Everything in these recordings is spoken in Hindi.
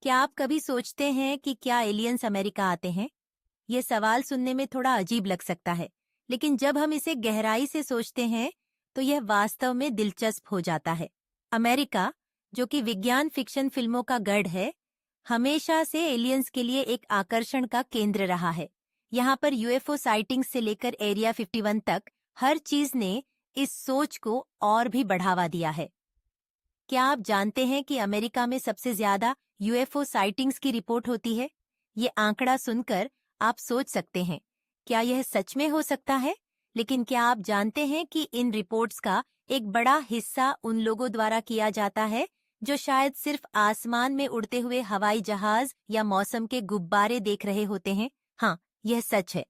क्या आप कभी सोचते हैं कि क्या एलियंस अमेरिका आते हैं? ये सवाल सुनने में थोड़ा अजीब लग सकता है, लेकिन जब हम इसे गहराई से सोचते हैं, तो यह वास्तव में दिलचस्प हो जाता है। अमेरिका, जो कि विज्ञान फिक्शन फिल्मों का गढ़ है, हमेशा से एलियंस के लिए एक आकर्षण का केंद्र रहा है। यहाँ पर यूएफओ साइटिंग्स से लेकर एरिया 51 तक हर चीज ने इस सोच को और भी बढ़ावा दिया है। क्या आप जानते हैं कि अमेरिका में सबसे ज्यादा यूएफओ साइटिंग्स की रिपोर्ट होती है? ये आंकड़ा सुनकर आप सोच सकते हैं, क्या यह सच में हो सकता है? लेकिन क्या आप जानते हैं कि इन रिपोर्ट्स का एक बड़ा हिस्सा उन लोगों द्वारा किया जाता है जो शायद सिर्फ आसमान में उड़ते हुए हवाई जहाज या मौसम के गुब्बारे देख रहे होते हैं? हाँ, यह सच है।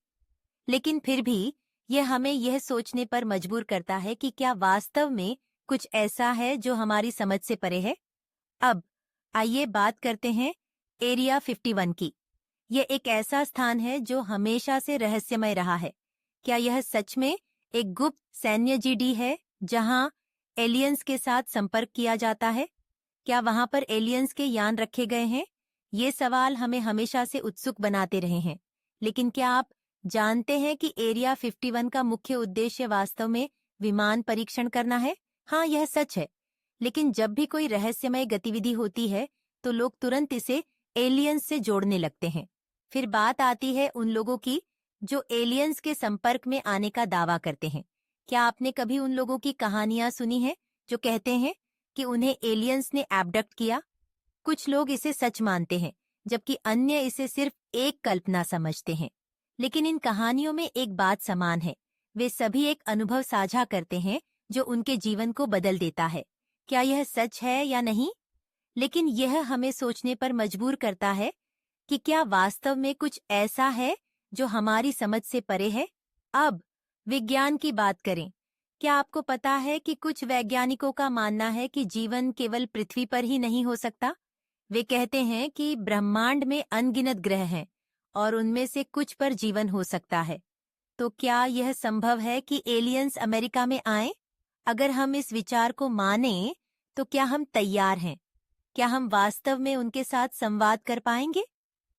लेकिन फिर भी यह हमें यह सोचने पर मजबूर करता है कि क्या वास्तव में कुछ ऐसा है जो हमारी समझ से परे है। अब आइए बात करते हैं एरिया 51 की। यह एक ऐसा स्थान है जो हमेशा से रहस्यमय रहा है। क्या यह सच में एक गुप्त सैन्य जीडी है जहां एलियंस के साथ संपर्क किया जाता है? क्या वहां पर एलियंस के यान रखे गए हैं? ये सवाल हमें हमेशा से उत्सुक बनाते रहे हैं। लेकिन क्या आप जानते हैं कि एरिया 51 का मुख्य उद्देश्य वास्तव में विमान परीक्षण करना है? हाँ, यह सच है। लेकिन जब भी कोई रहस्यमय गतिविधि होती है, तो लोग तुरंत इसे एलियंस से जोड़ने लगते हैं। फिर बात आती है उन लोगों की जो एलियंस के संपर्क में आने का दावा करते हैं। क्या आपने कभी उन लोगों की कहानियां सुनी हैं जो कहते हैं कि उन्हें एलियंस ने एब्डक्ट किया? कुछ लोग इसे सच मानते हैं, जबकि अन्य इसे सिर्फ एक कल्पना समझते हैं। लेकिन इन कहानियों में एक बात समान है, वे सभी एक अनुभव साझा करते हैं जो उनके जीवन को बदल देता है। क्या यह सच है या नहीं? लेकिन यह हमें सोचने पर मजबूर करता है कि क्या वास्तव में कुछ ऐसा है जो हमारी समझ से परे है? अब विज्ञान की बात करें। क्या आपको पता है कि कुछ वैज्ञानिकों का मानना है कि जीवन केवल पृथ्वी पर ही नहीं हो सकता? वे कहते हैं कि ब्रह्मांड में अनगिनत ग्रह हैं और उनमें से कुछ पर जीवन हो सकता है। तो क्या यह संभव है कि एलियंस अमेरिका में आएं? अगर हम इस विचार को मानें, तो क्या हम तैयार हैं? क्या हम वास्तव में उनके साथ संवाद कर पाएंगे?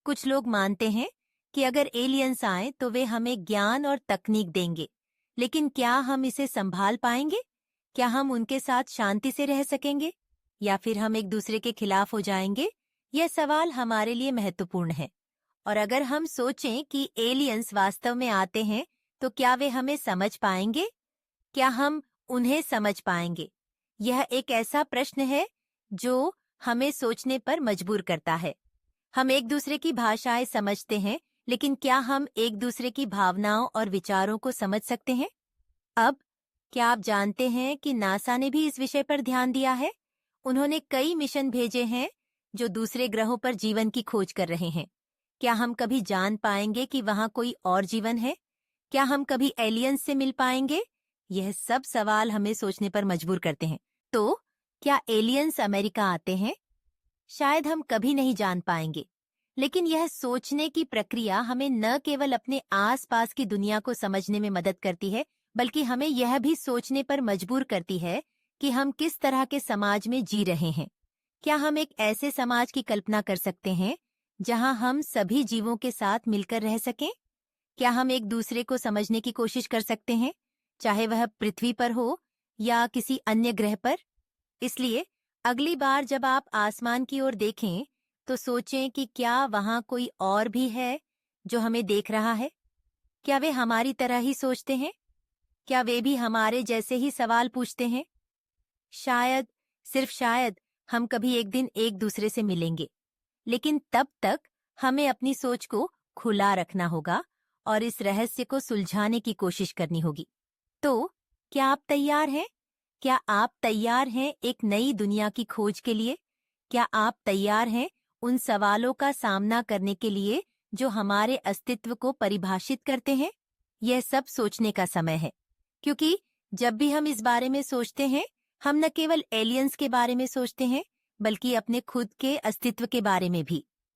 कुछ लोग मानते हैं कि अगर एलियंस आएं तो वे हमें ज्ञान और तकनीक देंगे, लेकिन क्या हम इसे संभाल पाएंगे? क्या हम उनके साथ शांति से रह सकेंगे, या फिर हम एक दूसरे के खिलाफ हो जाएंगे? यह सवाल हमारे लिए महत्वपूर्ण है। और अगर हम सोचें कि एलियंस वास्तव में आते हैं, तो क्या वे हमें समझ पाएंगे? क्या हम उन्हें समझ पाएंगे? यह एक ऐसा प्रश्न है जो हमें सोचने पर मजबूर करता है। हम एक दूसरे की भाषाएं समझते हैं, लेकिन क्या हम एक दूसरे की भावनाओं और विचारों को समझ सकते हैं? अब क्या आप जानते हैं कि नासा ने भी इस विषय पर ध्यान दिया है? उन्होंने कई मिशन भेजे हैं जो दूसरे ग्रहों पर जीवन की खोज कर रहे हैं। क्या हम कभी जान पाएंगे कि वहां कोई और जीवन है? क्या हम कभी एलियंस से मिल पाएंगे? यह सब सवाल हमें सोचने पर मजबूर करते हैं। तो क्या एलियंस अमेरिका आते हैं? शायद हम कभी नहीं जान पाएंगे, लेकिन यह सोचने की प्रक्रिया हमें न केवल अपने आसपास की दुनिया को समझने में मदद करती है, बल्कि हमें यह भी सोचने पर मजबूर करती है कि हम किस तरह के समाज में जी रहे हैं। क्या हम एक ऐसे समाज की कल्पना कर सकते हैं जहां हम सभी जीवों के साथ मिलकर रह सकें? क्या हम एक दूसरे को समझने की कोशिश कर सकते हैं, चाहे वह पृथ्वी पर हो या किसी अन्य ग्रह पर? इसलिए अगली बार जब आप आसमान की ओर देखें, तो सोचें कि क्या वहां कोई और भी है जो हमें देख रहा है? क्या वे हमारी तरह ही सोचते हैं? क्या वे भी हमारे जैसे ही सवाल पूछते हैं? शायद, सिर्फ शायद, हम कभी एक दिन एक दूसरे से मिलेंगे। लेकिन तब तक हमें अपनी सोच को खुला रखना होगा और इस रहस्य को सुलझाने की कोशिश करनी होगी। तो क्या आप तैयार हैं? क्या आप तैयार हैं एक नई दुनिया की खोज के लिए? क्या आप तैयार हैं उन सवालों का सामना करने के लिए जो हमारे अस्तित्व को परिभाषित करते हैं? यह सब सोचने का समय है, क्योंकि जब भी हम इस बारे में सोचते हैं, हम न केवल एलियंस के बारे में सोचते हैं, बल्कि अपने खुद के अस्तित्व के बारे में भी।